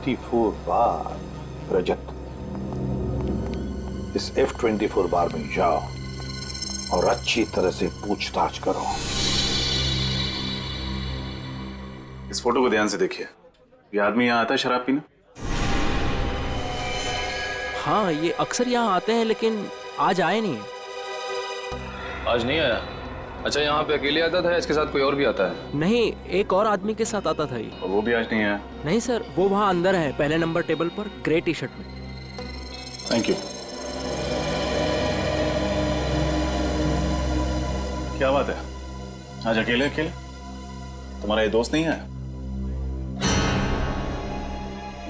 F-24 बार। रजत, इस F-24 बार में जाओ और अच्छी तरह से पूछताछ करो। इस फोटो को ध्यान से देखिए। ये आदमी यहाँ आता है शराब पीने? हाँ, ये अक्सर यहाँ आते हैं, लेकिन आज आए नहीं। आज नहीं आया? अच्छा, यहाँ पे अकेले आता था या इसके साथ कोई और भी आता है? नहीं, एक और आदमी के साथ आता था ये। और वो भी आज नहीं आया? नहीं सर, वो वहाँ अंदर है, पहले नंबर टेबल पर, ग्रे टी शर्ट में। Thank you. क्या बात है, आज अकेले अकेले? तुम्हारा ये दोस्त नहीं है?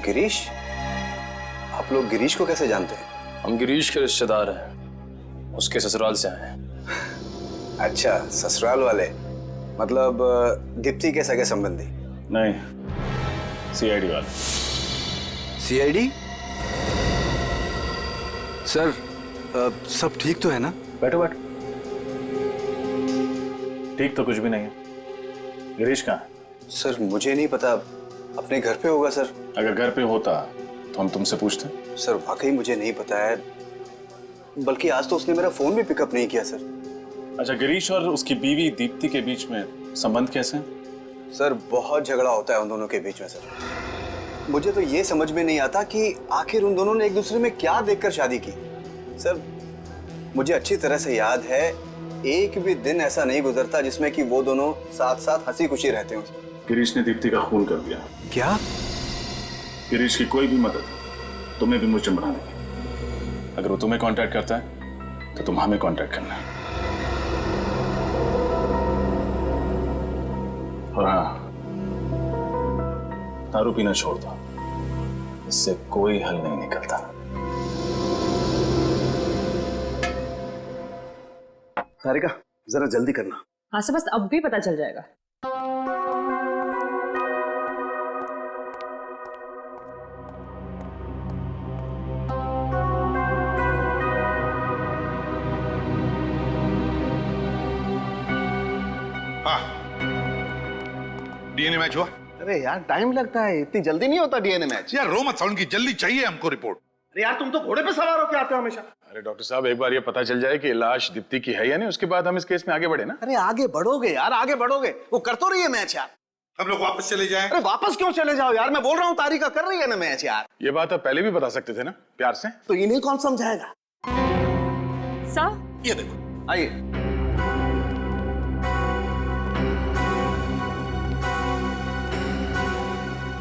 गिरीश? आप लोग गिरीश को कैसे जानते हैं? हम गिरीश के रिश्तेदार हैं, उसके ससुराल से आए हैं। अच्छा, ससुराल वाले, मतलब दीप्ति के सगे संबंधी? नहीं, सीआईडी वाले। सीआईडी? सर, सब ठीक तो है ना? बैठो बैठो। ठीक तो कुछ भी नहीं है। गिरीश कहाँ है? सर मुझे नहीं पता, अपने घर पे होगा सर। अगर घर पे होता तो हम तुमसे पूछते। सर वाकई मुझे नहीं पता है, बल्कि आज तो उसने मेरा फोन भी पिकअप नहीं किया सर। अच्छा, गिरीश और उसकी बीवी दीप्ति के बीच में संबंध कैसे हैं? सर बहुत झगड़ा होता है उन दोनों के बीच में सर। मुझे तो ये समझ में नहीं आता कि आखिर उन दोनों ने एक दूसरे में क्या देखकर शादी की। सर मुझे अच्छी तरह से याद है, एक भी दिन ऐसा नहीं गुजरता जिसमें कि वो दोनों साथ साथ हंसी खुशी रहते हो। गिरीश ने दीप्ति का खून कर दिया। क्या? गिरीश की कोई भी मदद तुम्हें भी मुझे बना देगी। अगर वो तुम्हें कांटेक्ट करता है तो तुम हमें कांटेक्ट करना है। और हाँ, दारू पीना छोड़ दो, इससे कोई हल नहीं निकलता। सारिका जरा जल्दी करना। हाँ से बस अब भी पता चल जाएगा। डीएनए मैच हुआ? अरे यार टाइम लगता है, इतनी जल्दी नहीं होता डीएनए मैच। यार रो मत साउंड की, जल्दी चाहिए हमको रिपोर्ट। अरे यार तुम तो घोड़े पे सवार होके आते हो हमेशा। अरे डॉक्टर साहब, एक बार ये पता चल जाए कि लाश दीप्ति की है या नहीं, उसके बाद हम इस केस में आगे बढ़े ना। अरे आगे बढ़ोगे यार, आगे बढ़ोगे। वो कर तो रही है मैच यार। हम लोग वापस चले जाएं। अरे वापस क्यों चले जाओ यार, मैं बोल रहा हूँ तारिका कर रही है ना मैच यार। ये बात आप पहले भी बता सकते थे ना, प्यार से। तो इन्हें कौन समझाएगा? सर ये देखो, आइए।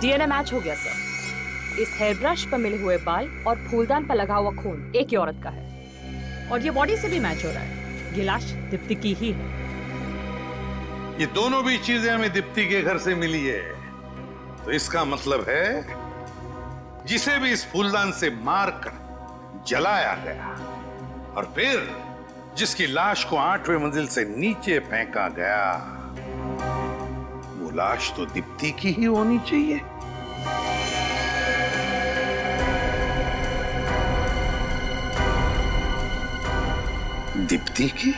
डीएनए मैच हो गया सर। इस हेयर ब्रश पर मिले हुए बाल और फूलदान पर लगा हुआ खून एक ही औरत का है, और ये बॉडी से भी मैच हो रहा है। ये लाश दीप्ति की ही है। ये दोनों भी चीजें हमें दीप्ति के घर से मिली है, तो इसका मतलब है जिसे भी इस फूलदान से मारकर जलाया गया और फिर जिसकी लाश को 8वें मंजिल से नीचे फेंका गया, वो लाश तो दीप्ति की ही होनी चाहिए। दीप्ति की?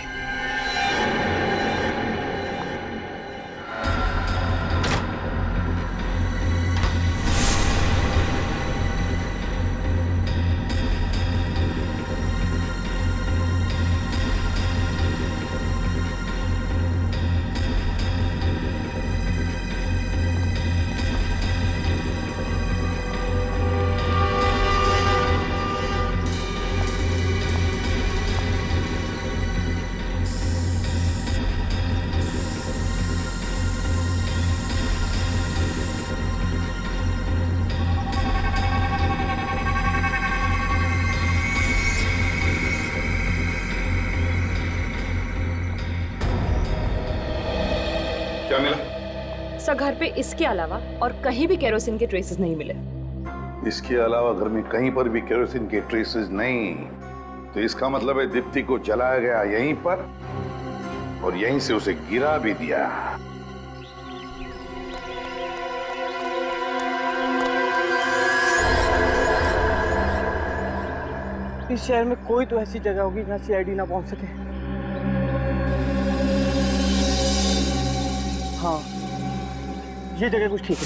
क्या मिला? सर घर पे इसके अलावा और कहीं भी केरोसिन के ट्रेसेस नहीं मिले। इसके अलावा घर में कहीं पर भी केरोसिन के ट्रेसेस नहीं, तो इसका मतलब है दीप्ति को जलाया गया यहीं पर और यहीं से उसे गिरा भी दिया। इस शहर में कोई तो ऐसी जगह होगी जहाँ सीआईडी ना पहुंच सके। हाँ, ये जगह कुछ ठीक है।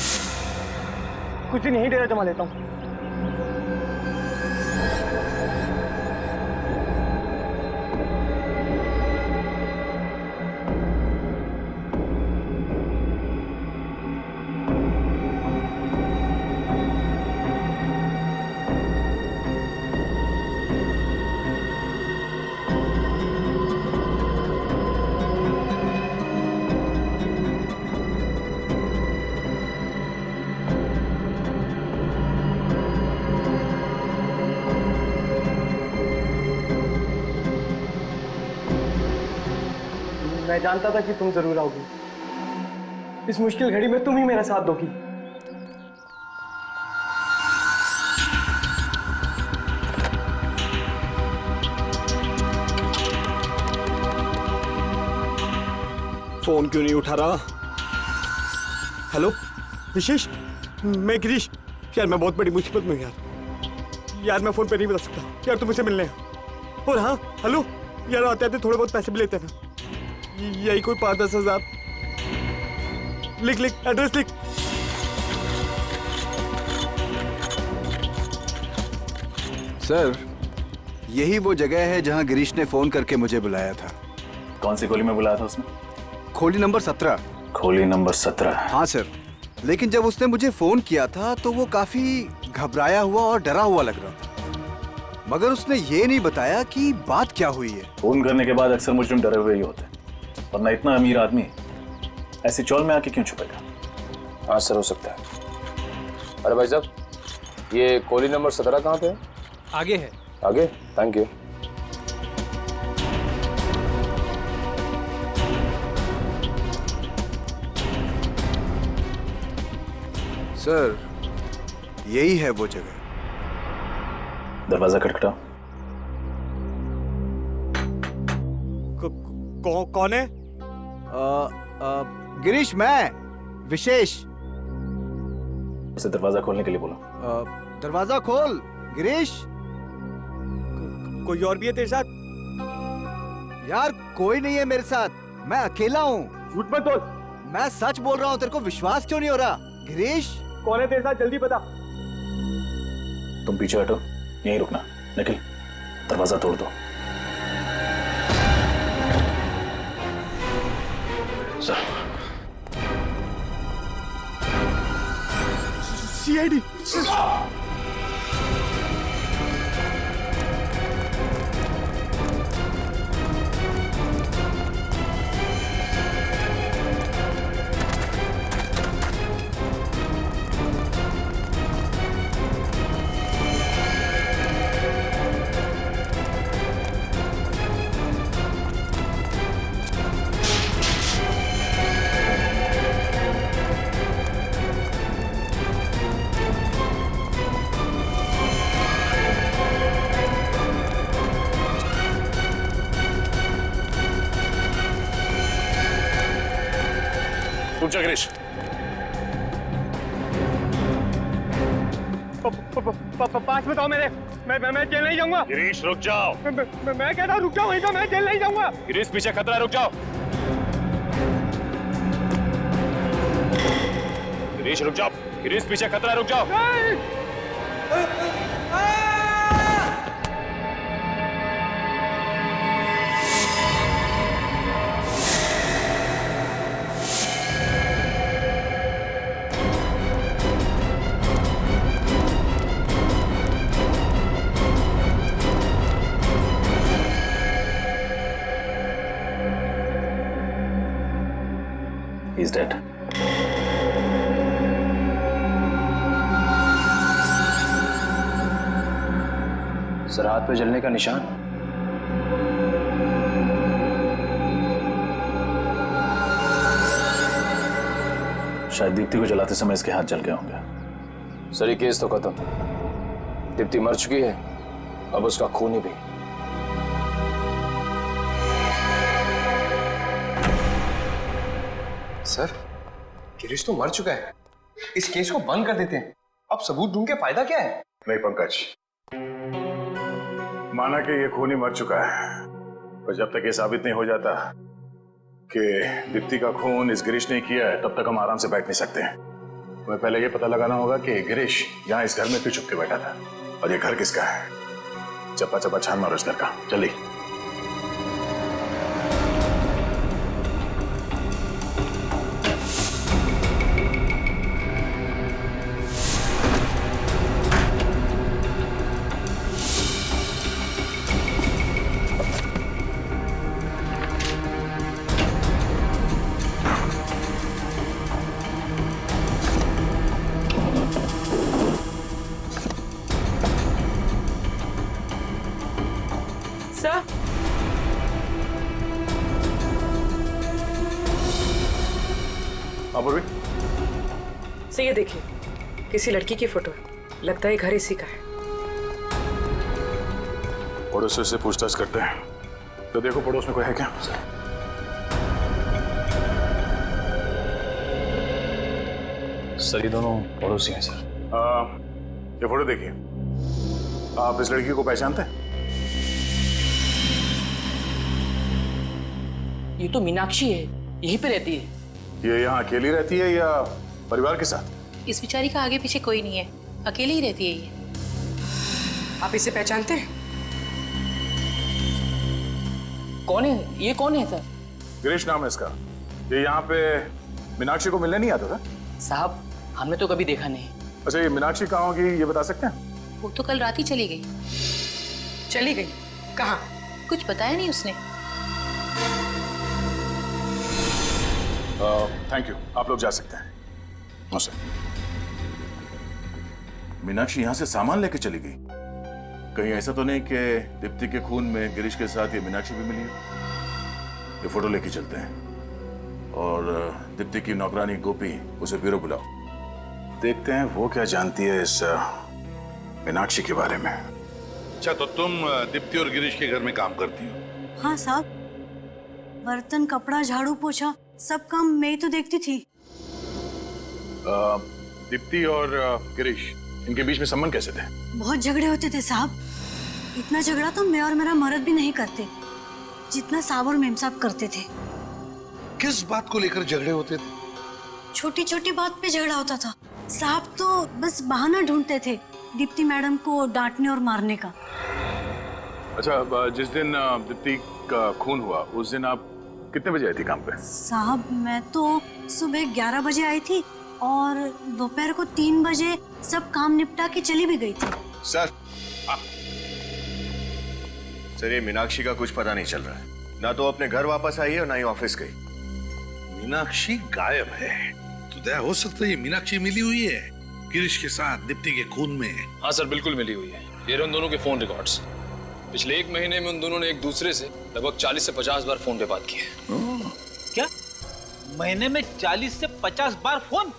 कुछ दिन यहीं डेरा जमा लेता हूँ। मैं जानता था कि तुम जरूर आओगी। इस मुश्किल घड़ी में तुम ही मेरा साथ दोगी। फोन क्यों नहीं उठा रहा? हेलो विशेष, मैं गिरीश। यार मैं बहुत बड़ी मुसीबत में हूं यार। यार मैं फोन पे नहीं बता सकता यार, तुम मुझसे मिलने हैं। और हाँ हेलो यार, आते आते थोड़े बहुत पैसे भी लेते हैं ना, यही कोई 5-10 हजार। लिख लिख, एड्रेस लिख। सर, यही वो जगह है जहां गिरीश ने फोन करके मुझे बुलाया था। कौन सी गोली में बुलाया था उसने? खोली नंबर 17। खोली नंबर 17? हाँ सर, लेकिन जब उसने मुझे फोन किया था तो वो काफी घबराया हुआ और डरा हुआ लग रहा था, मगर उसने ये नहीं बताया कि बात क्या हुई है। फोन करने के बाद अक्सर मुजरिम डरे हुए ही होते हैं, वरना इतना अमीर आदमी ऐसी चौल में आके क्यों छुपेगा? हाँ सर, हो सकता है। अरे भाई साहब, ये कोली नंबर 17 कहाँ पे है? आगे है। आगे? Thank you. सर, यही है वो जगह। दरवाजा खटखटाओ। कौन है? गिरीश, मैं विशेष। उसे दरवाजा खोलने के लिए बोलो। दरवाजा खोल गिरीश। कोई और भी है तेरे साथ? यार कोई नहीं है मेरे साथ, मैं अकेला हूँ। झूठ मत बोल। मैं सच बोल रहा हूँ, तेरे को विश्वास क्यों नहीं हो रहा? गिरीश, कौन है तेरे साथ, जल्दी बता। तुम पीछे हटो, यहीं रुकना। निखिल, दरवाजा तोड़ दो। Sir, CID. रुक जा गिरीश। पास बताओ मेरे। मैं जेल नहीं जाऊंगा। गिरीश रुक जाओ। मैं कहता हूँ रुक जाओ, वहीं पे। मैं जेल नहीं जाऊंगा। गिरीश पीछे खतरा है, रुक जाओ। गिरीश रुक जाओ। गिरीश पीछे खतरा है, रुक जाओ। He's dead. सर, हाथ पे जलने का निशान। शायद दीप्ति को जलाते समय इसके हाथ जल गए होंगे। सर, ये केस तो खत्म। दीप्ति मर चुकी है, अब उसका खून भी। सर, गिरीश तो मर चुका है। इस केस को बंद कर देते हैं। अब सबूत ढूंढ के फायदा क्या है? नहीं पंकज, माना कि ये खूनी मर चुका है, पर जब तक ये साबित नहीं हो जाता कि दीप्ति का खून इस गिरीश ने किया है, तब तक हम आराम से बैठ नहीं सकते। तुम्हें पहले ये पता लगाना होगा कि गिरीश यहाँ इस घर में क्यों छुप के बैठा था और ये घर किसका है। चप्पा चप्पा छान मारो इस घर का, जल्दी। सर, अपूर्वी, सर ये देखिए, किसी लड़की की फोटो है, लगता है घर इसी का है। पड़ोसी से पूछताछ करते हैं, तो देखो पड़ोस में कोई है क्या। सर ये दोनों पड़ोसी हैं सर। ये फोटो देखिए, आप इस लड़की को पहचानते हैं? ये तो मीनाक्षी है, यहीं पे रहती है। ये यहाँ अकेली रहती है या परिवार के साथ? इस बेचारी का आगे पीछे कोई नहीं है, अकेली ही रहती है ये। आप इसे पहचानते हैं? कौन है ये, कौन है सर? गिरीश नाम है इसका। ये यहाँ पे मीनाक्षी को मिलने नहीं आता था? साहब हमने तो कभी देखा नहीं। अच्छा, ये मीनाक्षी कहाँ होगी ये बता सकते हैं? वो तो कल रात ही चली गई। चली गई? कहाँ? कुछ बताया नहीं उसने। थैंक यू, आप लोग जा सकते हैं। नमस्ते। मीनाक्षी यहाँ से सामान लेके चली गई? कहीं ऐसा तो नहीं कि दीप्ति के खून में गिरीश के साथ ये मीनाक्षी भी मिली है? ये फोटो लेके चलते हैं और दीप्ति की नौकरानी गोपी, उसे ब्यूरो बुलाओ। देखते हैं वो क्या जानती है इस मीनाक्षी के बारे में। अच्छा, तो तुम दीप्ति और गिरीश के घर में काम करती हो? हाँ साहब, बर्तन, कपड़ा, झाड़ू, पोछा सब काम मैं ही तो देखती थी। दीप्ति और गिरीश, इनके बीच में संबंध कैसे थे? बहुत झगड़े होते थे साहब। इतना झगड़ा तो मैं और मेरा मर्द भी नहीं करते जितना साहब और मेम साहब करते थे। किस बात को लेकर झगड़े होते थे? छोटी छोटी बात पे झगड़ा होता था। साहब तो बस बहाना ढूंढते थे दीप्ति मैडम को डांटने और मारने का। अच्छा, जिस दिन दीप्ति का खून हुआ उस दिन आप कितने बजे आई थी काम पे? साहब मैं तो सुबह 11 बजे आई थी और दोपहर को 3 बजे सब काम निपटा के चली भी गई थी। सर, सर ये मीनाक्षी का कुछ पता नहीं चल रहा है। ना तो अपने घर वापस आई है और ना ही ऑफिस गई। मीनाक्षी गायब है तो दया हो सकता है ये मीनाक्षी मिली हुई है गिरीश के साथ दीप्ति के खून में। हाँ सर, बिल्कुल मिली हुई है। ये रहे उन दोनों के फोन रिकॉर्ड्स। पिछले 1 महीने में उन दोनों ने एक दूसरे से लगभग 40 से 50 बार फोन पे बात की है। क्या? महीने में 40 से 50 बार फोन?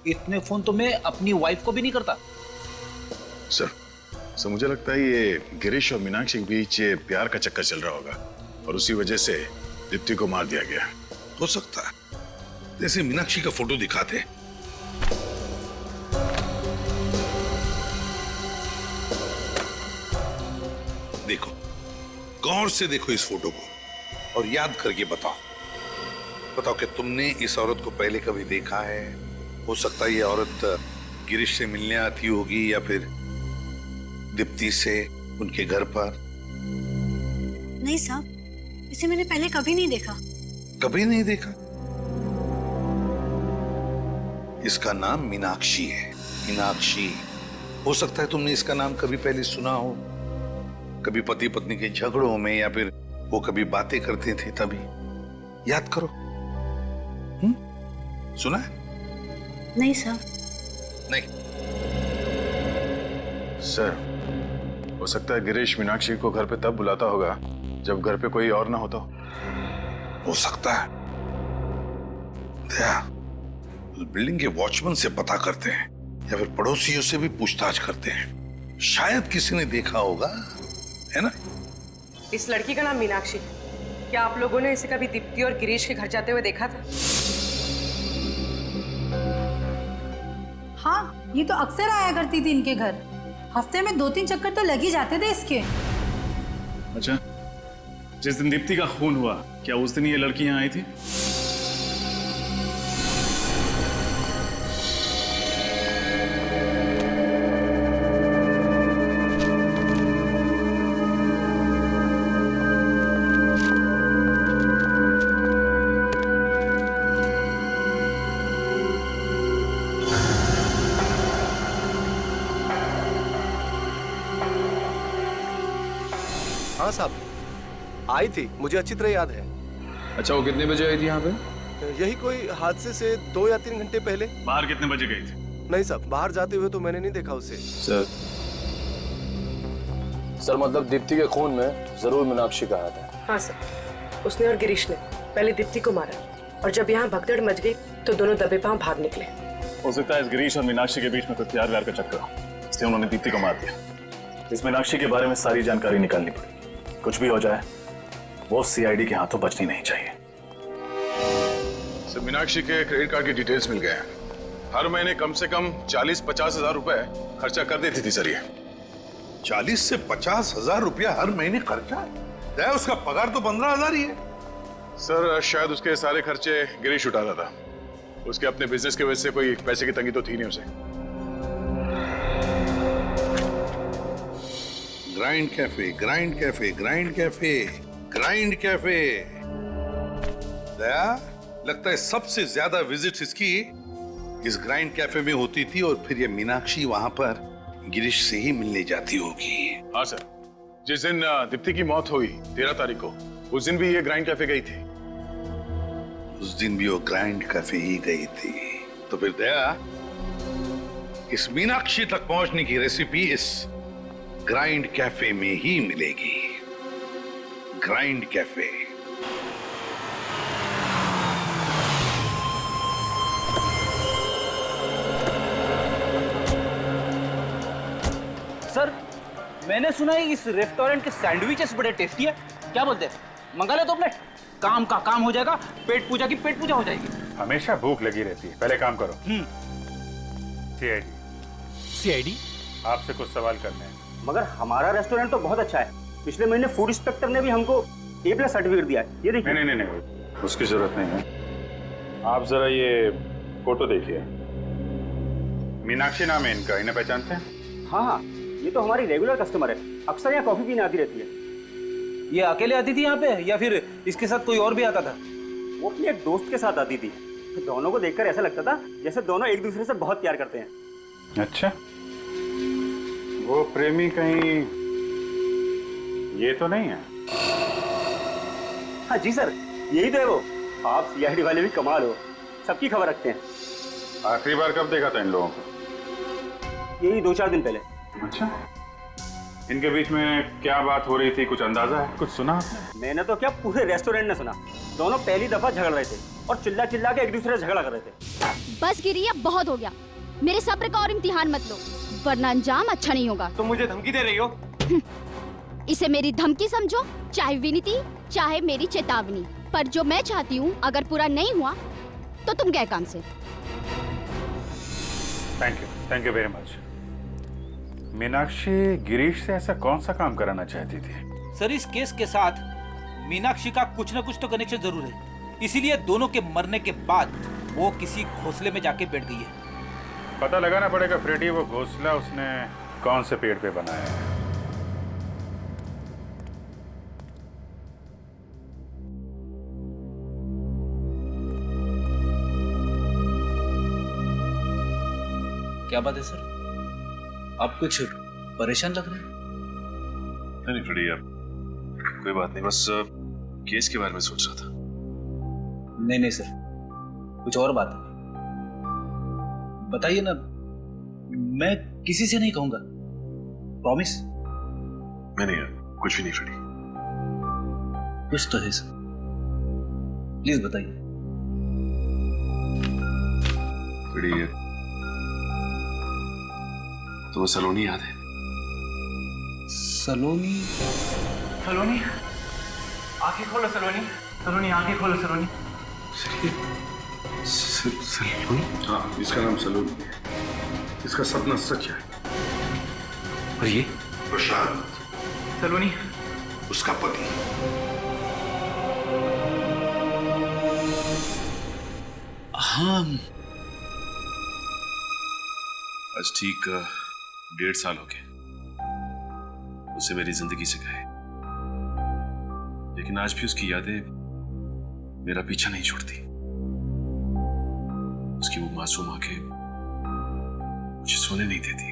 इतने फोन तो मैं अपनी वाइफ को भी नहीं करता। सर मुझे लगता है ये गिरीश और मीनाक्षी के बीच ये प्यार का चक्कर चल रहा होगा और उसी वजह से दीप्ति को मार दिया गया। हो सकता है, जैसे मीनाक्षी का फोटो दिखाते। देखो, गौर से देखो इस फोटो को और याद करके बताओ कि तुमने इस औरत को पहले कभी देखा है? हो सकता है ये औरत गिरीश से मिलने आती होगी या फिर दीप्ति से उनके घर पर। नहीं साहब, इसे मैंने पहले कभी नहीं देखा। कभी नहीं देखा? इसका नाम मीनाक्षी है। मीनाक्षी, हो सकता है तुमने इसका नाम कभी पहले सुना हो, कभी पति पत्नी के झगड़ों में या फिर वो कभी बातें करते थे तभी। याद करो। सुना है? नहीं साहब। नहीं। सर हो सकता है गिरीश मीनाक्षी को घर पे तब बुलाता होगा जब घर पे कोई और ना होता हो सकता है। दया, उस बिल्डिंग के वॉचमैन से पता करते हैं या फिर पड़ोसियों से भी पूछताछ करते हैं। शायद किसी ने देखा होगा, है ना? इस लड़की का नाम मीनाक्षी है। क्या आप लोगों ने इसे कभी दीप्ति और गिरीश के घर जाते हुए देखा था? हाँ, ये तो अक्सर आया करती थी इनके घर। हफ्ते में 2-3 चक्कर तो लग ही जाते थे इसके। अच्छा, जिस दिन दीप्ति का खून हुआ क्या उस दिन ये लड़की यहाँ आई थी? हाँ साहब, आई थी, मुझे अच्छी तरह याद है। अच्छा, वो कितने बजे आई थी यहाँ पे? यही कोई हादसे से 2 या 3 घंटे पहले। बाहर कितने बजे गई थी? नहीं साहब, बाहर जाते हुए तो मैंने नहीं देखा उसे। सर मतलब दीप्ति के खून में जरूर मीनाक्षी का हाथ है। हाँ सर, उसने और गिरीश ने पहले दीप्ति को मारा और जब यहाँ भगदड़ मच गई तो दोनों दबे पांव भाग निकले। हो सकता है इस गिरीश और मीनाक्षी के बीच में कोई प्यार व्यार का चक्कर हो, इसलिए उन्होंने दीप्ति को मार दिया। इस मीनाक्षी के बारे में सारी जानकारी निकालनी पड़ेगी। कुछ भी हो जाए वो सीआईडी के हाथों बचनी नहीं चाहिए। सर, मीनाक्षी के क्रेडिट कार्ड की डिटेल्स मिल गए हैं। हर महीने कम से कम 40-50 हजार रुपए खर्चा कर देती थी सर ये। 40 से 50 हजार रुपया हर महीने खर्चा है? उसका पगार तो 15,000 ही है। सर शायद उसके सारे खर्चे गिरीश उठाता था। उसके अपने बिजनेस की वजह से कोई पैसे की तंगी तो थी नहीं उसे। Grind Cafe, Grind Cafe, Grind Cafe, Grind Cafe. Daya, लगता है सबसे ज्यादा विजिट्स इसकी इस ग्राइंड कैफे में होती थी और फिर ये मीनाक्षी वहां पर गिरीश से ही मिलने जाती होगी। हाँ सर, जिस दिन दीप्ति की मौत हुई 13 तारीख को, उस दिन भी ये ग्राइंड कैफे गई थी। उस दिन भी वो ग्राइंड कैफे ही गई थी। तो फिर दया, इस मीनाक्षी तक पहुंचने की रेसिपी इस ग्राइंड कैफे में ही मिलेगी। Grind cafe. सर, मैंने सुना है इस रेस्टोरेंट के सैंडविचेस बड़े टेस्टी है। क्या बोलते हैं, मंगा ले 2 प्लेट। काम का काम हो जाएगा, पेट पूजा की पेट पूजा हो जाएगी। हमेशा भूख लगी रहती है, पहले काम करो। सीआईडी, आपसे कुछ सवाल करने हैं। मगर हमारा रेस्टोरेंट तो बहुत अच्छा है। पिछले महीने फूड इंस्पेक्टर ने भी हमको A+ सर्टिफिकेट दिया है। ये देखिए। नहीं, उसकी जरूरत नहीं है। आप जरा ये फोटो देखिए। मीनाक्षी नाम है इनका, इन्हें पहचानते हैं? हाँ, ये तो हमारी रेगुलर कस्टमर है, अक्सर यहाँ कॉफी पीने आती रहती है। ये अकेले आती थी यहाँ पे या फिर इसके साथ कोई और भी आता था? वो अपने एक दोस्त के साथ आती थी। दोनों को देखकर ऐसा लगता था जैसे दोनों एक दूसरे से बहुत प्यार करते हैं। अच्छा, वो प्रेमी कहीं ये तो नहीं है? हाँ जी सर, यही तो है वो। आप सीआईडी वाले भी कमाल हो, सबकी खबर रखते हैं। आखिरी बार कब देखा था इन लोगों को? यही 2-4 दिन पहले। अच्छा, इनके बीच में क्या बात हो रही थी, कुछ अंदाजा है, कुछ सुना आपने? मैंने तो क्या, पूरे रेस्टोरेंट ने सुना। दोनों पहली दफा झगड़ रहे थे और चिल्ला चिल्ला के एक दूसरे से झगड़ा कर रहे थे। बस गिरी, अब बहुत हो गया। मेरे सब्र का और इम्तिहान मत लो, वरना अंजाम अच्छा नहीं होगा। तुम मुझे धमकी दे रही हो? इसे मेरी धमकी समझो, चाहे विनती, चाहे मेरी चेतावनी। पर जो मैं चाहती हूँ अगर पूरा नहीं हुआ तो तुम गए काम से। Thank you very much. Meenakshi Girish से ऐसा कौन सा काम कराना चाहती थी? सर, इस केस के साथ मीनाक्षी का कुछ ना कुछ तो कनेक्शन जरूर है, इसीलिए दोनों के मरने के बाद वो किसी घोंसले में जाके बैठ गई है। पता लगाना पड़ेगा फ्रेडी, वो घोंसला उसने कौन से पेड़ पे बनाया है। क्या बात है सर, आप कुछ परेशान लग रहे हैं? नहीं फ्रेडी यार, कोई बात नहीं, बस केस के बारे में सोच रहा था। नहीं सर, कुछ और बात है, बताइए ना। मैं किसी से नहीं कहूंगा, प्रॉमिस। नहीं यार, कुछ भी नहीं फ्रेडी। कुछ तो है सर, प्लीज बताइए। फ्रेडी, तुम्हें सलोनी याद है? सलोनी? सलोनी, आंखें खोलो सलोनी। सलोनी, आंखें खोलो सलोनी। सलोनी? हाँ, इसका नाम सलोनी है। इसका सपना सच है। और ये? प्रशांत। सलोनी, उसका पति। हाँ, आज ठीक 1.5 साल हो गए उसे मेरी जिंदगी से गए, लेकिन आज भी उसकी यादें मेरा पीछा नहीं छोड़ती। उसकी वो मासूम आंखें मुझे सोने नहीं देती,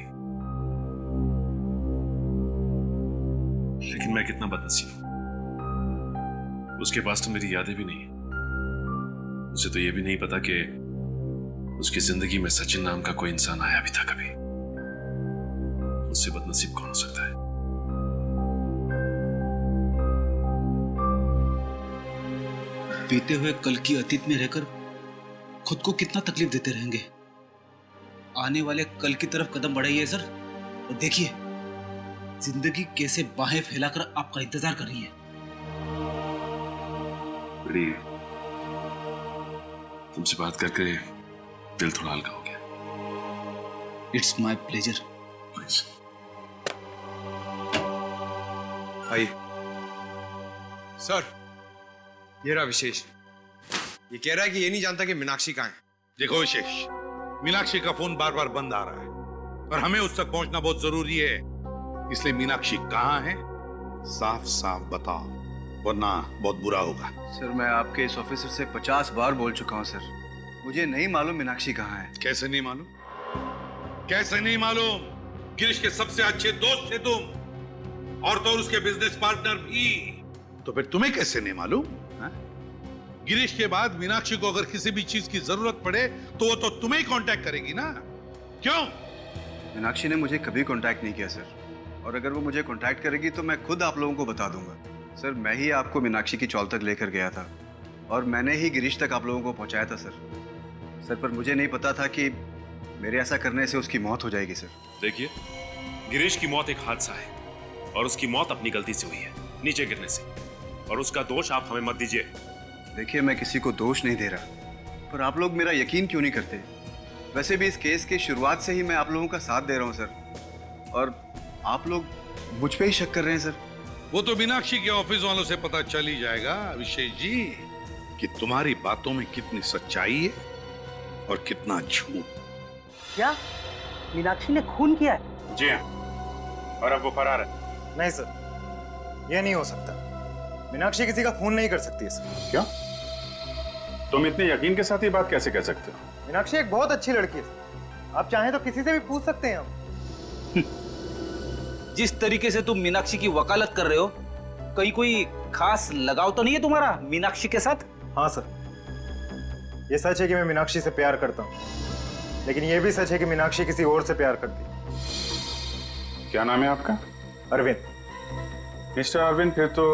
लेकिन लेकिन मैं कितना बदनसीब हूं। उसके पास तो मेरी यादें भी नहीं है। उसे तो यह भी नहीं पता कि उसकी जिंदगी में सचिन नाम का कोई इंसान आया भी था कभी। उससे बदनसीब कौन हो सकता है? बीते हुए कल की अतीत में रहकर खुद को कितना तकलीफ देते रहेंगे। आने वाले कल की तरफ कदम बढ़ाइए सर, और देखिए जिंदगी कैसे बाहें फैलाकर आपका इंतजार कर रही है। बड़ी तुमसे बात करके दिल थोड़ा हल्का हो गया। It's my pleasure. आइए सर, ये रहा विशेष। ये कह रहा है कि ये नहीं जानता कि मीनाक्षी कहाँ है। देखो विशेष, मीनाक्षी का फोन बार बार बंद आ रहा है और हमें उस तक पहुंचना बहुत जरूरी है। इसलिए मीनाक्षी कहाँ है साफ साफ बताओ, वरना बहुत बुरा होगा। सर मैं आपके इस ऑफिसर से 50 बार बोल चुका हूँ सर, मुझे नहीं मालूम मीनाक्षी कहाँ है। कैसे नहीं मालूम? कैसे नहीं मालूम? गिरीश के सबसे अच्छे दोस्त थे तुम, और तो और उसके बिजनेस पार्टनर भी। तो फिर तुम्हें कैसे नहीं मालूम? गिरीश के बाद मीनाक्षी को अगर किसी भी चीज की जरूरत पड़े तो वो तो तुम्हें ही कांटेक्ट करेगी ना, क्यों? मीनाक्षी ने मुझे कभी कांटेक्ट नहीं किया सर, और अगर वो मुझे कांटेक्ट करेगी तो मैं खुद आप लोगों को बता दूंगा। सर मैं ही आपको मीनाक्षी की चौल तक लेकर गया था और मैंने ही गिरीश तक आप लोगों को पहुंचाया था सर। पर मुझे नहीं पता था कि मेरे ऐसा करने से उसकी मौत हो जाएगी सर। देखिए, गिरीश की मौत एक हादसा है और उसकी मौत अपनी गलती से हुई है, नीचे गिरने से, और उसका दोष आप हमें मत दीजिए। देखिए मैं किसी को दोष नहीं दे रहा, पर आप लोग मेरा यकीन क्यों नहीं करते? वैसे भी इस केस की शुरुआत से ही मैं आप लोगों का साथ दे रहा हूं सर, और आप लोग मुझ पे ही शक कर रहे हैं सर। वो तो मीनाक्षी के ऑफिस वालों से पता चल ही जाएगा अभिषेक जी कि तुम्हारी बातों में कितनी सच्चाई है और कितना झूठ। क्या मीनाक्षी ने खून किया है? जी हाँ, और अब वो फरार है। नहीं सर, ये नहीं हो सकता। मीनाक्षी किसी का खून नहीं कर सकती है सर। क्यों? तुम इतने यकीन के साथ ये बात कैसे कह सकते हो? मीनाक्षी एक बहुत अच्छी लड़की है, आप चाहें तो किसी से भी पूछ सकते हैं हम। जिस तरीके से तुम मीनाक्षी की वकालत कर रहे हो, कहीं कोई खास लगाव तो नहीं है तुम्हारा मीनाक्षी के साथ? हाँ सर, ये सच है कि मैं मीनाक्षी से प्यार करता हूँ, लेकिन ये भी सच है कि मीनाक्षी किसी और से प्यार करती है। क्या नाम है आपका? अरविंद। मिस्टर अरविंद, फिर तो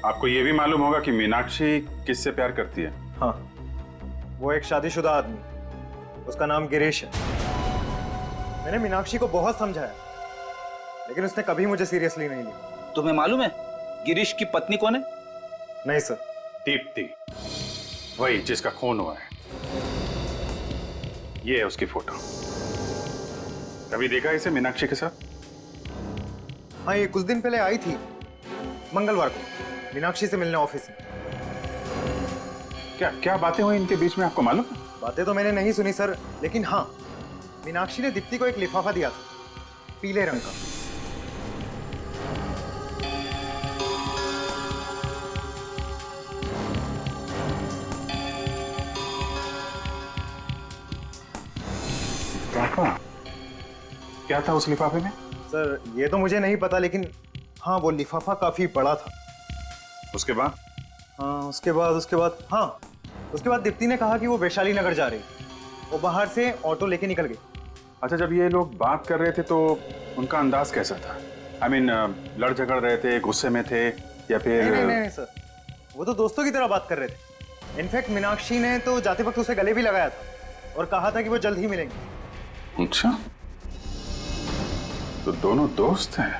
आपको ये भी मालूम होगा कि मीनाक्षी किससे प्यार करती है? हाँ, वो एक शादीशुदा आदमी, उसका नाम गिरीश है। मैंने मीनाक्षी को बहुत समझाया, लेकिन उसने कभी मुझे सीरियसली नहीं लिया। तुम्हें मालूम है गिरीश की पत्नी कौन है? नहीं सर। दीप्ति, वही जिसका खून हुआ है। ये है उसकी फोटो। कभी देखा इसे मीनाक्षी के साथ? हाँ, ये कुछ दिन पहले आई थी, मंगलवार को, मीनाक्षी से मिलने ऑफिस में। क्या क्या बातें हुई इनके बीच में, आपको मालूम? बातें तो मैंने नहीं सुनी सर, लेकिन हाँ, मीनाक्षी ने दीप्ति को एक लिफाफा दिया था, पीले रंग का। क्या था उस लिफाफे में? सर ये तो मुझे नहीं पता, लेकिन हाँ वो लिफाफा काफी बड़ा था। उसके बाद? हाँ उसके बाद दीप्ति ने कहा कि वो वैशाली नगर जा रही, वो बाहर से ऑटो लेके निकल गई। अच्छा, जब ये लोग बात कर रहे थे तो उनका अंदाज कैसा था? I mean, लड़ झगड़ रहे थे, गुस्से में थे, या फिर? नहीं सर, वो तो दोस्तों की तरह बात कर रहे थे। इनफैक्ट मीनाक्षी ने तो जाते वक्त उसे गले भी लगाया था और कहा था कि वो जल्द ही मिलेंगे। अच्छा, तो दोनों दोस्त हैं।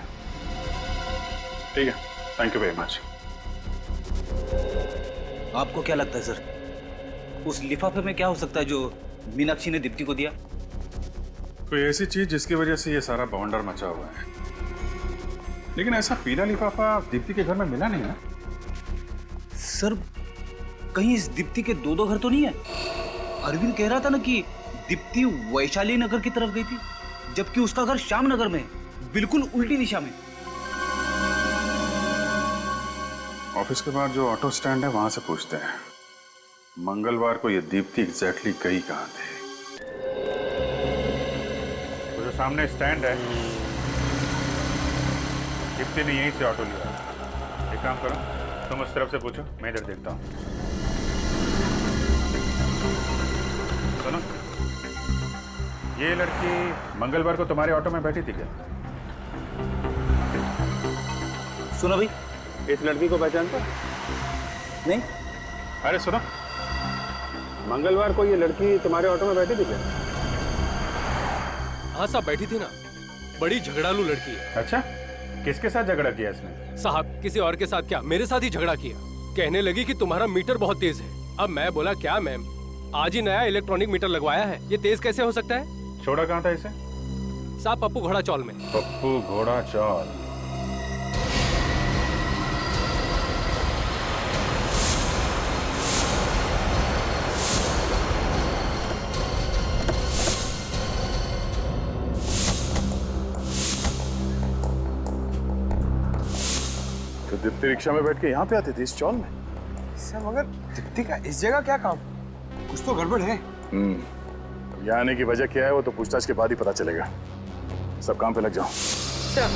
ठीक है, थैंक यू वेरी मच। आपको क्या लगता है सर, उस लिफाफे में क्या हो सकता है जो मीनाक्षी ने दीप्ति को दिया? कोई ऐसी चीज जिसकी वजह से ये सारा बवंडर मचा हुआ है। लेकिन ऐसा पीला लिफाफा दीप्ति के घर में मिला नहीं ना? सर कहीं इस दीप्ति के दो घर तो नहीं है? अरविंद कह रहा था ना कि दीप्ति वैशाली नगर की तरफ गई थी, जबकि उसका घर श्याम नगर में, बिल्कुल उल्टी दिशा में। ऑफिस के बाद जो ऑटो स्टैंड है वहां से पूछते हैं, मंगलवार को ये दीप्ति एग्जैक्टली गई कहां थे? वो जो सामने स्टैंड है दीप्ति ने यहीं से ऑटो लिया। एक काम करो, तुम उस तरफ से पूछो, मैं इधर देखता हूँ। सुनो, ये लड़की मंगलवार को तुम्हारे ऑटो में बैठी थी क्या? सुनो भाई, इस लड़की को पहचानते? नहीं। अरे सुनो, मंगलवार को ये लड़की तुम्हारे ऑटो में बैठी थी क्या? हाँ साहब, बैठी थी ना। बड़ी झगड़ालू लड़की है। अच्छा, किसके साथ झगड़ा किया इसने? साहब, किसी और के साथ क्या, मेरे साथ ही झगड़ा किया। कहने लगी कि तुम्हारा मीटर बहुत तेज है। अब मैं बोला क्या मैम, आज ही नया इलेक्ट्रॉनिक मीटर लगवाया है, ये तेज कैसे हो सकता है? छोड़ा कहाँ था इसे? साहब, पप्पू घोड़ा चौल में। पप्पू घोड़ा चौल। तो दीप्ति रिक्शा में बैठ के यहाँ पे आती थी इस चौल में? सर मगर दीप्ति का इस जगह क्या काम? कुछ तो गड़बड़ है। यहाँ आने की वजह क्या है वो तो पूछताछ के बाद ही पता चलेगा। सब काम पे लग जाओ। सर,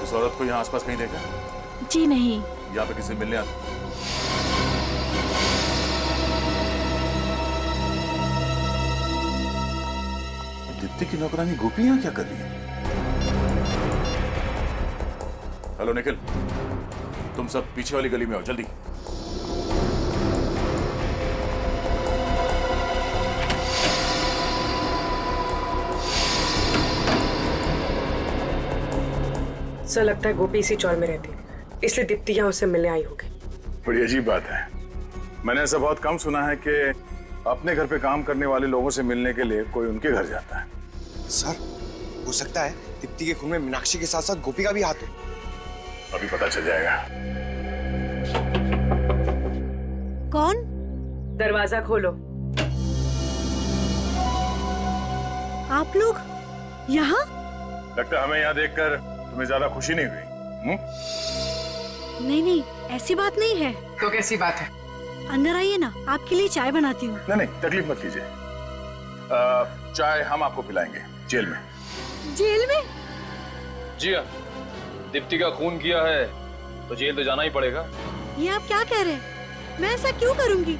इस औरत को यहाँ आसपास कहीं देखा? जी नहीं। यहाँ पे किसी मिलने आते? दीप्ति की नौकरानी गोपी यहाँ क्या कर रही है? हेलो निखिल, तुम सब पीछे वाली गली में आओ जल्दी। सर, लगता है गोपी इसी चौर में रहती है, इसलिए दीप्ति यहाँ उससे मिलने आई होगी। बड़ी अजीब बात है, मैंने ऐसा बहुत कम सुना है कि अपने घर पे काम करने वाले लोगों से मिलने के लिए कोई उनके घर जाता है। सर, हो सकता है दीप्ति के खून में मीनाक्षी के साथ साथ गोपी का भी हाथ हो। अभी पता चल जाएगा। कौन? दरवाजा खोलो। आप लोग यहाँ? लगता है हमें यहाँ देखकर तुम्हें ज्यादा खुशी नहीं हुई? नहीं नहीं, ऐसी बात नहीं है। तो कैसी बात है? अंदर आइए ना, आपके लिए चाय बनाती हूँ। नहीं नहीं, तकलीफ मत कीजिए। चाय हम आपको पिलाएंगे जेल में। जेल में? जी हाँ, दीप्ति का खून किया है तो जेल तो जाना ही पड़ेगा। ये आप क्या कह रहे हैं? मैं ऐसा क्यों करूंगी?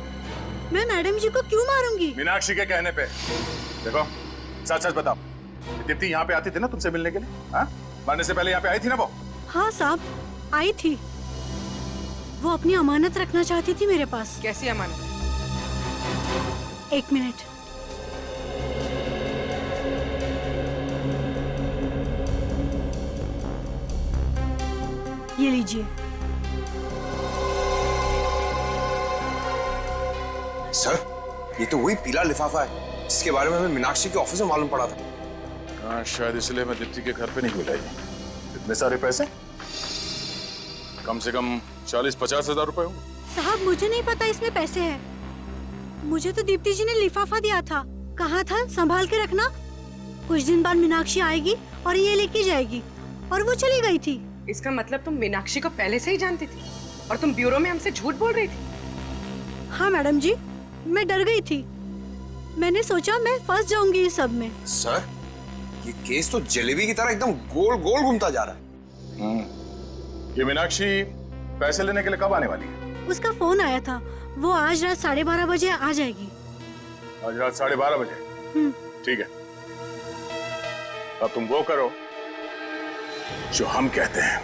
मैं मैडम जी को क्यों मारूंगी? मीनाक्षी के कहने पे। देखो, सच सच बताओ, दीप्ति यहाँ पे आती थी ना तुमसे मिलने के लिए? हाँ, मरने से पहले यहाँ पे आई थी ना वो? हाँ साहब, आई थी। वो अपनी अमानत रखना चाहती थी मेरे पास। कैसी अमानत? एक मिनट। ये लीजिए। सर, ये तो वही पीला लिफाफा है जिसके बारे में हमें मीनाक्षी के ऑफिस में मालूम पड़ा था। हाँ, शायद इसलिए मैं दीप्ति के घर पे नहीं बुलाई। इतने सारे पैसे? कम से कम 40-50 हजार रुपए होंगे। साहब, मुझे नहीं पता इसमें पैसे हैं। मुझे तो दीप्ति जी ने लिफाफा दिया था, कहा था संभाल के रखना, कुछ दिन बाद मीनाक्षी आएगी और ये लेके जाएगी, और वो चली गई थी। इसका मतलब तुम मीनाक्षी को पहले से ही जानती थी और तुम ब्यूरो में हमसे झूठ बोल रही थी? हाँ मैडम जी, मैं डर गई थी। मैंने सोचा मैं फंस जाऊंगी इस सब में। सर, ये केस तो जलेबी की तरह एकदम गोल गोल घूमता जा रहा है। ये मीनाक्षी पैसे लेने के लिए कब आने वाली है? उसका फोन आया था, वो आज रात 12:30 बजे आ जाएगी। आज रात 12:30 बजे? ठीक है, अब तुम वो करो जो हम कहते हैं।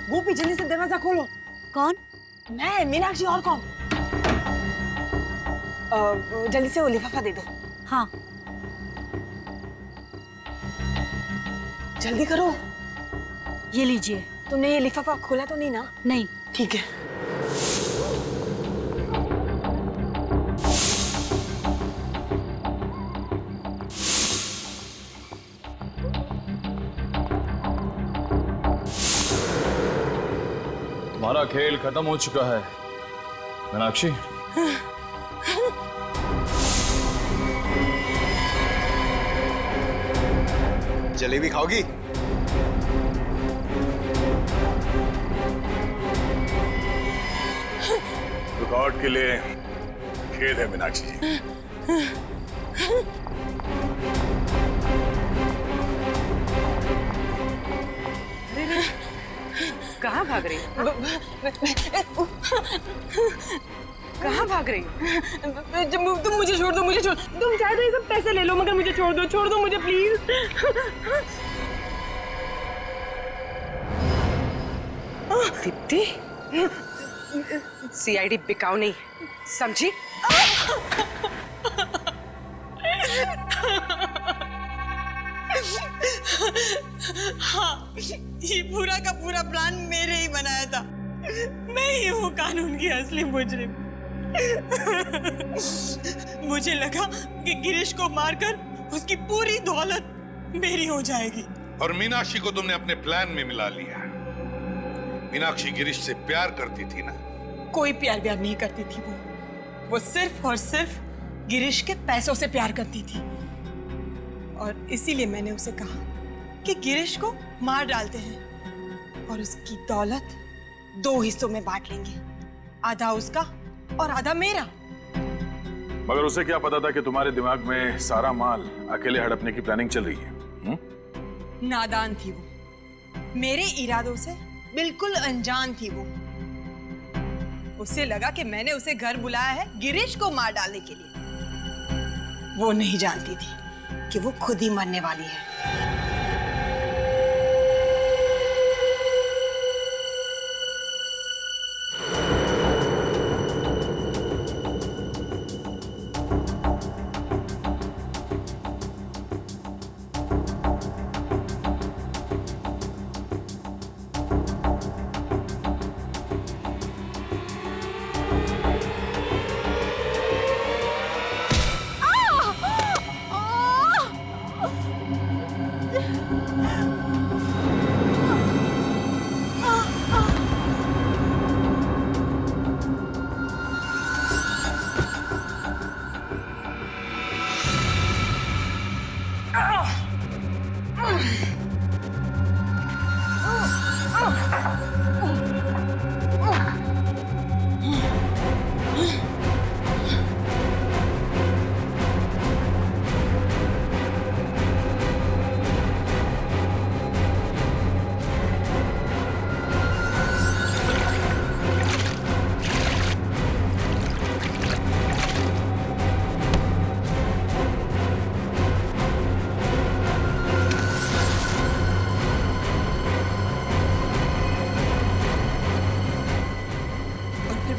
गोपी, जल्दी से दरवाजा खोलो। कौन? मैं, मीनाक्षी, और कौन? जल्दी से वो लिफाफा दे दो। हाँ। जल्दी करो। ये लीजिए। तुमने ये लिफाफा खोला तो नहीं ना? नहीं। ठीक है। सारा खेल खत्म हो चुका है मीनाक्षी। जलेबी खाओगी? रिकॉर्ड के लिए खेद है मीनाक्षी जी। कहाँ भाग रही? कहाँ भाग रही? तुम मुझे छोड़ दो, मुझे छोड़। तुम चाहे तो ये सब पैसे ले लो, मगर मुझे छोड़ दो मुझे प्लीज। दीप्ति, सीआईडी बिकाऊ नहीं, समझी? हाँ, ये पूरा का पूरा प्लान मेरे ही बनाया था। मैं ही हूँ कानून की असली मुजरिम। मुझे लगा कि गिरीश को मारकर उसकी पूरी दौलत मेरी हो जाएगी। और मीनाक्षी को तुमने अपने प्लान में मिला लिया। मीनाक्षी गिरीश से प्यार करती थी ना? कोई प्यार नहीं करती थी वो सिर्फ और सिर्फ गिरीश के पैसों से प्यार करती थी। और इसीलिए मैंने उसे कहा कि गिरीश को मार डालते हैं और उसकी दौलत 2 हिस्सों में बांट लेंगे, आधा उसका और आधा मेरा। मगर उसे क्या पता था कि तुम्हारे दिमाग में सारा माल अकेले हड़पने की प्लानिंग चल रही है? नादान थी वो, मेरे इरादों से बिल्कुल अनजान थी वो। उसे लगा कि मैंने उसे घर बुलाया है गिरीश को मार डालने के लिए। वो नहीं जानती थी कि वो खुद ही मरने वाली है।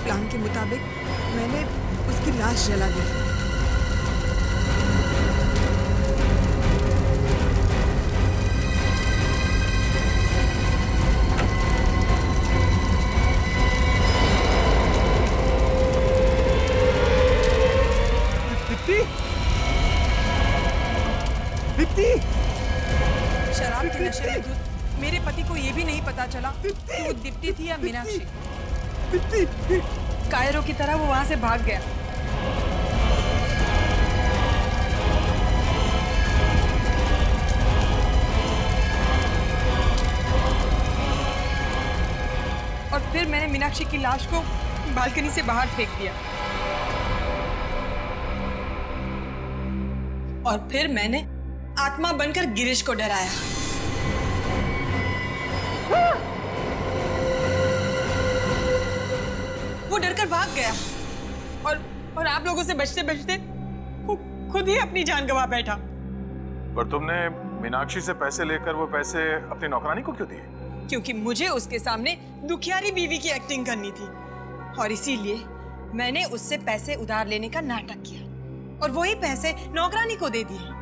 प्लान के मुताबिक मैंने उसकी लाश जला दी। शराब के नशे में धुत मेरे पति को ये भी नहीं पता चला कि वो दीप्ति थी या मीनाक्षी। कायरों की तरह वो वहां से भाग गया। और फिर मैंने मीनाक्षी की लाश को बालकनी से बाहर फेंक दिया। और फिर मैंने आत्मा बनकर गिरीश को डराया। वो डरकर भाग गया और आप लोगों से बचते बचते वो खुद ही अपनी जान गंवा बैठा। पर तुमने मीनाक्षी से पैसे लेकर वो पैसे अपनी नौकरानी को क्यों दिए? क्योंकि मुझे उसके सामने दुखियारी बीवी की एक्टिंग करनी थी और इसीलिए मैंने उससे पैसे उधार लेने का नाटक किया और वही पैसे नौकरानी को दे दिए।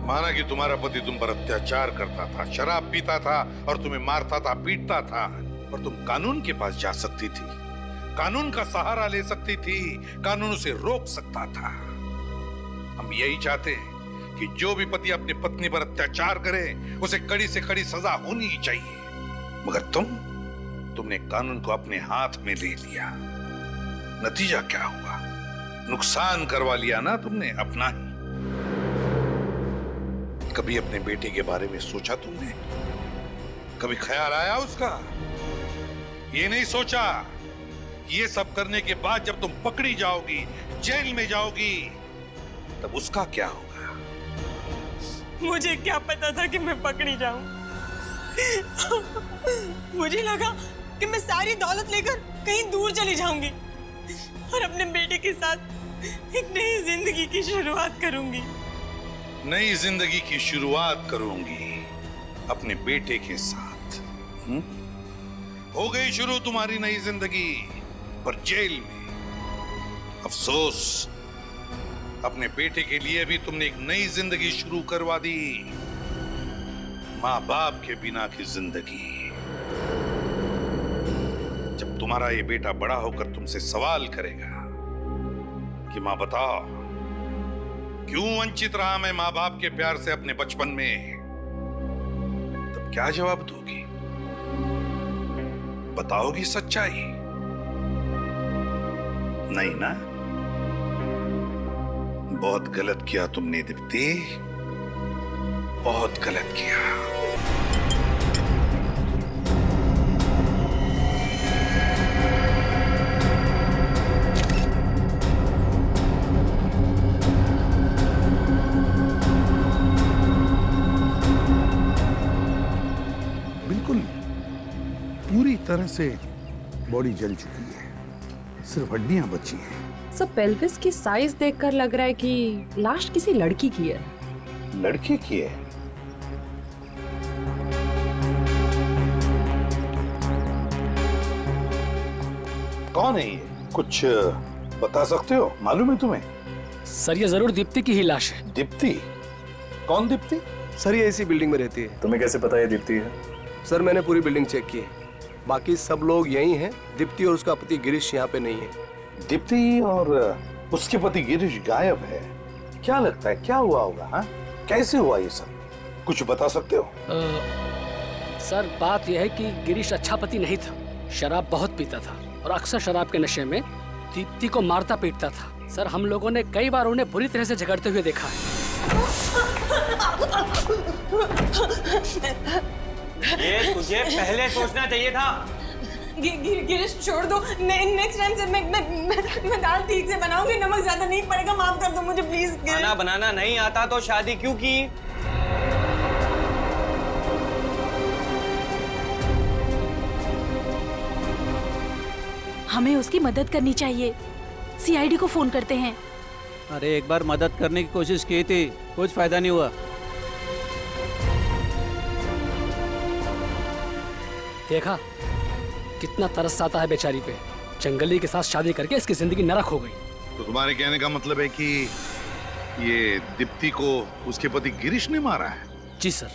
माना कि तुम्हारा पति तुम पर अत्याचार करता था, शराब पीता था और तुम्हें मारता था, पीटता था, और तुम कानून के पास जा सकती थी, कानून का सहारा ले सकती थी, कानून उसे रोक सकता था। हम यही चाहते हैं कि जो भी पति अपनी पत्नी पर अत्याचार करे उसे कड़ी से कड़ी सजा होनी ही चाहिए। मगर तुमने कानून को अपने हाथ में ले लिया। नतीजा क्या हुआ? नुकसान करवा लिया ना तुमने अपना ही। कभी अपने बेटे के बारे में सोचा तुमने? कभी ख्याल आया उसका? ये नहीं सोचा ये सब करने के बाद जब तुम पकड़ी जाओगी, जेल में जाओगी, तब उसका क्या होगा? मुझे क्या पता था कि मैं पकड़ी जाऊं। मुझे लगा कि मैं सारी दौलत लेकर कहीं दूर चली जाऊंगी और अपने बेटे के साथ एक नई जिंदगी की शुरुआत करूंगी। नई जिंदगी की शुरुआत करूंगी अपने बेटे के साथ। हो गई शुरू तुम्हारी नई जिंदगी, पर जेल में। अफसोस, अपने बेटे के लिए भी तुमने एक नई जिंदगी शुरू करवा दी, माँ बाप के बिना की जिंदगी। जब तुम्हारा ये बेटा बड़ा होकर तुमसे सवाल करेगा कि माँ बताओ क्यों वंचित रहा मैं माँ बाप के प्यार से अपने बचपन में, तब क्या जवाब दोगी? बताओगी सच्चाई? नहीं ना? बहुत गलत किया तुमने दीप्ति, बहुत गलत किया। बिल्कुल पूरी तरह से बॉडी जल चुकी है, सिर्फ हड्डियां बची हैं। सब पेल्विस की साइज देखकर लग रहा है कि लाश किसी लड़की की है। लड़के की है? कौन है ये? कुछ बता सकते हो? मालूम है तुम्हें? सर ये जरूर दीप्ति की ही लाश है। दीप्ति? कौन दीप्ति? सर ये इसी बिल्डिंग में रहती है। तुम्हें कैसे पता ये दीप्ति है? सर मैंने पूरी बिल्डिंग चेक की है, बाकी सब लोग यही हैं। दीप्ति और उसका पति गिरीश यहाँ पे नहीं है। दीप्ति और उसके पति गिरीश गायब है। क्या लगता है क्या हुआ होगा? हाँ, कैसे हुआ ये सब? कुछ बता सकते हो? सर बात यह है कि गिरीश अच्छा पति नहीं था, शराब बहुत पीता था और अक्सर शराब के नशे में दीप्ति को मारता पीटता था। सर हम लोगों ने कई बार उन्हें बुरी तरह से झगड़ते हुए देखा है। ये तुझे पहले सोचना चाहिए था। गिरीश छोड़ दो, नेक्स्ट टाइम से मैं दाल ठीक से बनाऊंगी, नमक ज्यादा नहीं पड़ेगा, माफ कर दो मुझे प्लीज। खाना बनाना नहीं आता तो शादी क्यों की? हमें उसकी मदद करनी चाहिए। सीआईडी को फोन करते हैं। अरे एक बार मदद करने की कोशिश की थी, कुछ फायदा नहीं हुआ। देखा कितना तरस आता है बेचारी पे। जंगली के साथ शादी करके इसकी जिंदगी नरक हो गई। तो तुम्हारे कहने का मतलब है कि ये दीप्ति को उसके पति गिरीश ने मारा है? जी सर।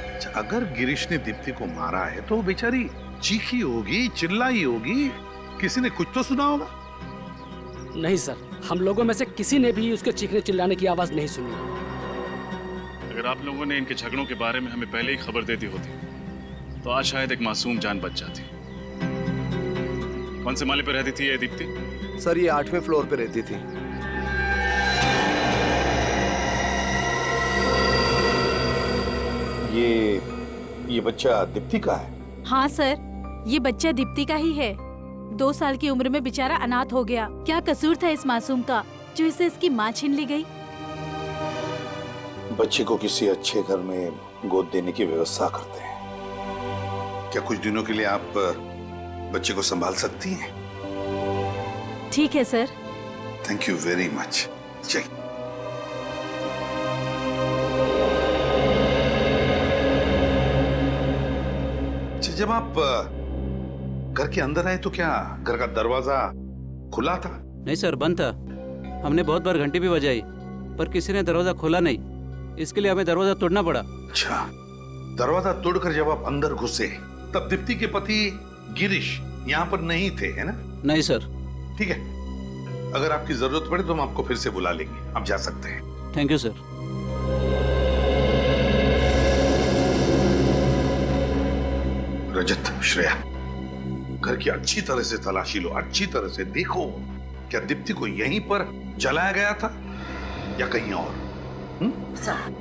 अच्छा, अगर गिरीश ने दीप्ति को मारा है तो बेचारी चीखी होगी, चिल्लाई होगी, किसी ने कुछ तो सुना होगा। नहीं सर, हम लोगों में से किसी ने भी उसके चीखने चिल्लाने की आवाज नहीं सुनी। अगर आप लोगों ने इनके झगड़ों के बारे में हमें पहले ही खबर दे दी होती तो आज शायद एक मासूम जान बच जाती। कौन से माले पे रहती थी ये दीप्ति? सर ये 8वें फ्लोर पे रहती थी। ये बच्चा दीप्ति का है? हाँ सर, ये बच्चा दीप्ति का ही है। 2 साल की उम्र में बेचारा अनाथ हो गया। क्या कसूर था इस मासूम का जो इसे इसकी माँ छीन ली गई? बच्चे को किसी अच्छे घर में गोद देने की व्यवस्था करते हैं। क्या कुछ दिनों के लिए आप बच्चे को संभाल सकती हैं? ठीक है sir. Thank you very much. जय। जब आप घर के अंदर आए तो क्या घर का दरवाजा खुला था? नहीं सर, बंद था। हमने बहुत बार घंटी भी बजाई पर किसी ने दरवाजा खोला नहीं, इसके लिए हमें दरवाजा तोड़ना पड़ा। अच्छा, दरवाजा तोड़कर जब आप अंदर घुसे तब दीप्ति के पति गिरीश यहाँ पर नहीं थे, है ना? नहीं सर। ठीक है, अगर आपकी जरूरत पड़े तो हम आपको फिर से बुला लेंगे। आप जा सकते हैं। Thank you sir. Rajat, Shreya, घर की अच्छी तरह से तलाशी लो, अच्छी तरह से देखो क्या दीप्ति को यहीं पर जलाया गया था या कहीं और। सर,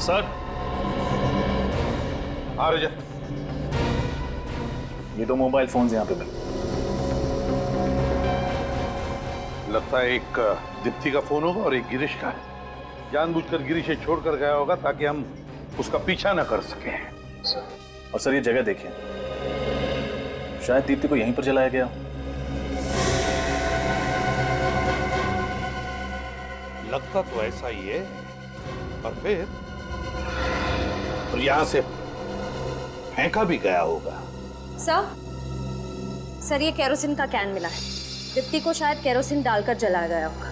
सर, हाँ रजत, ये दो मोबाइल फोन्स यहाँ पे मिले। लगता है एक दीप्ति का फोन होगा और एक गिरीश का है। जानबूझकर गिरीश से छोड़कर गया होगा ताकि हम उसका पीछा न कर सकें। और सर ये जगह देखिए, शायद दीप्ति को यहीं पर जलाया गया। लगता तो ऐसा ही है, और फिर और यहां से फेंका भी गया होगा। सर ये केरोसिन का कैन मिला है। दीप्ति को शायद केरोसिन डालकर जलाया गया होगा।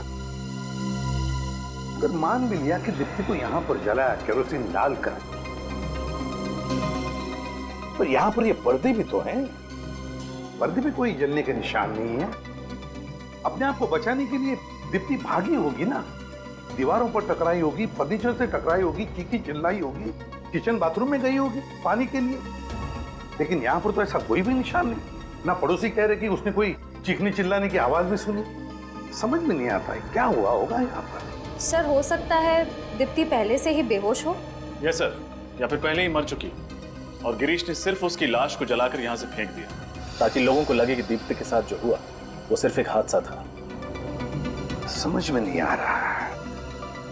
अगर मान भी लिया कि दीप्ति को यहां पर जलाया केरोसिन डालकर, तो यहां पर ये पर्दे भी तो हैं। पर्दे पे कोई जलने के निशान नहीं है। अपने आप को बचाने के लिए दीप्ति भागी होगी ना, दीवारों पर टकराई होगी, फर्नीचर से टकराई होगी, चीखी चिल्लाई होगी, किचन बाथरूम में गई होगी पानी के लिए। लेकिन यहाँ पर तो ऐसा कोई भी निशान नहीं। ना पड़ोसी कह रहे कि उसने कोई चीखने चिल्लाने की आवाज भी सुनी। समझ में नहीं आता है क्या हुआ होगा यहाँ पर। सर हो सकता है दीप्ति पहले से ही बेहोश हो। यस सर, या फिर पहले ही मर चुकी, और गिरीश ने सिर्फ उसकी लाश को जलाकर यहाँ से फेंक दिया ताकि लोगों को लगे कि दीप्ति के साथ जो हुआ वो सिर्फ एक हादसा था। समझ में नहीं आ रहा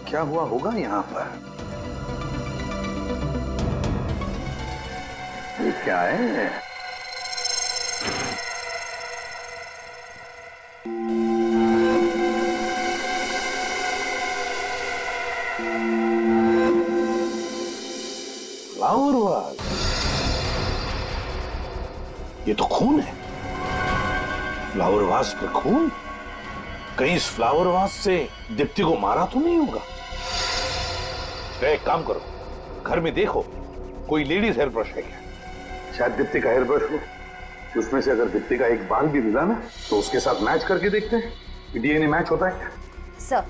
क्या हुआ होगा यहाँ पर। ये क्या है? फ्लावर वास, ये तो खून है। फ्लावर वास पर खून? कहीं इस फ्लावर वास से दीप्ति को मारा तो नहीं होगा। एक काम करो, घर में देखो कोई लेडीज हेयर ब्रश है क्या? शायद दीप्ति का हेयर ब्रश हो। उसमें से अगर दीप्ति का एक बाल भी मिला ना, तो उसके साथ मैच करके देखते हैं कि डीएनए मैच होता है क्या। सर